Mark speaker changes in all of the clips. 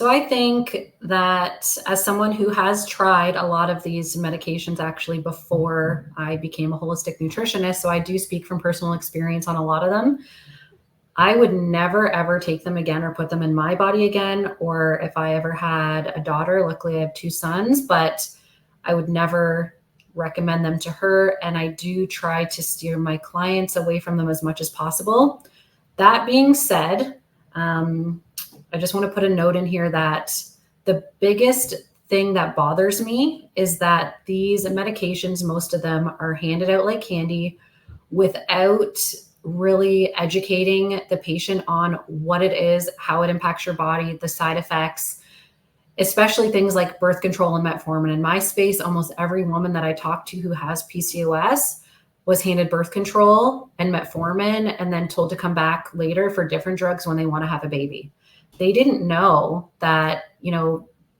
Speaker 1: So I think that as someone who has tried a lot of these medications actually before I became a holistic nutritionist, so I do speak from personal experience on a lot of them. I would never, ever take them again or put them in my body again. Or if I ever had a daughter, luckily I have 2 sons, but I would never recommend them to her. And I do try to steer my clients away from them as much as possible. That being said, I just want to put a note in here that the biggest thing that bothers me is that these medications, most of them are handed out like candy without really educating the patient on what it is, how it impacts your body, the side effects, especially things like birth control and metformin. In my space, almost every woman that I talk to who has PCOS was handed birth control and metformin and then told to come back later for different drugs when they want to have a baby. They didn't know that,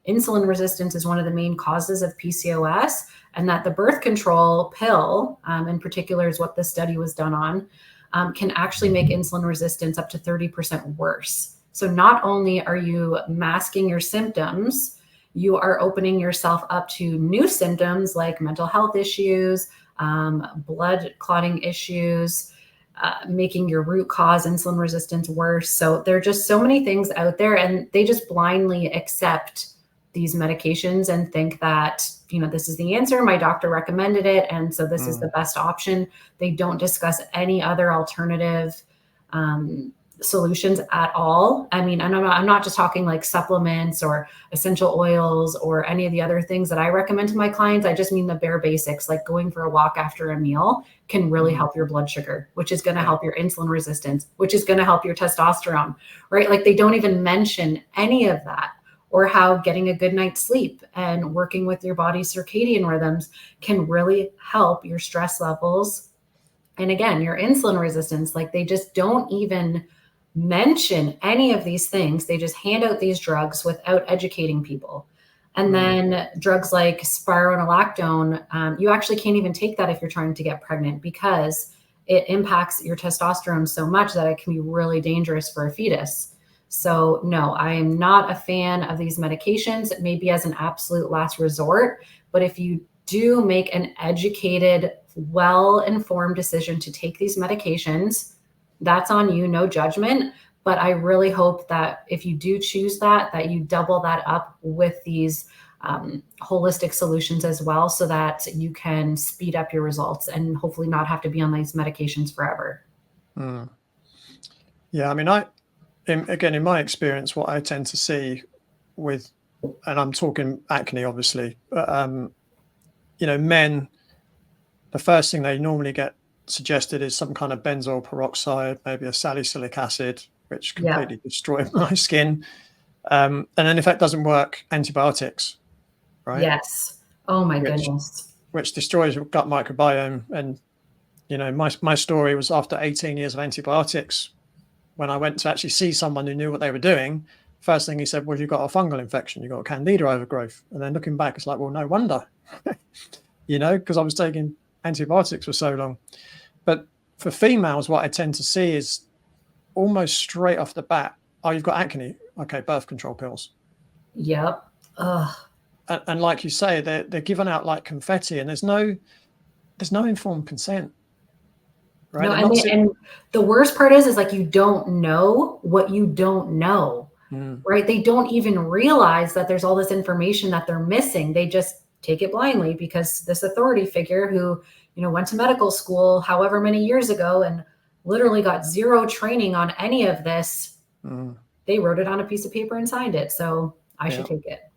Speaker 1: insulin resistance is one of the main causes of PCOS, and that the birth control pill, in particular, is what this study was done on, can actually make insulin resistance up to 30% worse. So not only are you masking your symptoms, you are opening yourself up to new symptoms like mental health issues, blood clotting issues, making your root cause insulin resistance worse. So there are just so many things out there, and they just blindly accept these medications and think that, this is the answer. My doctor recommended it, and so this is the best option. They don't discuss any other alternative solutions at all. I mean, and I'm not just talking like supplements or essential oils or any of the other things that I recommend to my clients. I just mean the bare basics, like going for a walk after a meal can really help your blood sugar, which is going to help your insulin resistance, which is going to help your testosterone, right? Like they don't even mention any of that, or how getting a good night's sleep and working with your body's circadian rhythms can really help your stress levels. And again, your insulin resistance. Like they just don't even mention any of these things. They just hand out these drugs without educating people. And then drugs like spironolactone, you actually can't even take that if you're trying to get pregnant, because it impacts your testosterone so much that it can be really dangerous for a fetus. So no, I am not a fan of these medications, maybe as an absolute last resort. But if you do make an educated, well-informed decision to take these medications, that's on you, no judgment. But I really hope that if you do choose that you double that up with these holistic solutions as well, so that you can speed up your results and hopefully not have to be on these medications forever.
Speaker 2: Yeah, I mean, in my experience, what I tend to see with, and I'm talking acne, obviously, but, men, the first thing they normally get suggested is some kind of benzoyl peroxide, maybe a salicylic acid, which completely destroy my skin. And then if that doesn't work, antibiotics, right?
Speaker 1: Yes. Oh my goodness.
Speaker 2: Which destroys your gut microbiome. And, my story was after 18 years of antibiotics, when I went to actually see someone who knew what they were doing, first thing he said was, you've got a fungal infection, you've got a candida overgrowth. And then looking back, it's like, well, no wonder, because I was taking antibiotics for so long. But for females, what I tend to see is almost straight off the bat, oh, you've got acne. Okay, birth control pills.
Speaker 1: Yep. Ugh.
Speaker 2: And like you say, they're given out like confetti, and there's no informed consent. Right?
Speaker 1: No, and the worst part is like you don't know what you don't know, right? They don't even realize that there's all this information that they're missing. They just take it blindly because this authority figure who, went to medical school however many years ago and literally got zero training on any of this, they wrote it on a piece of paper and signed it. So I should take it.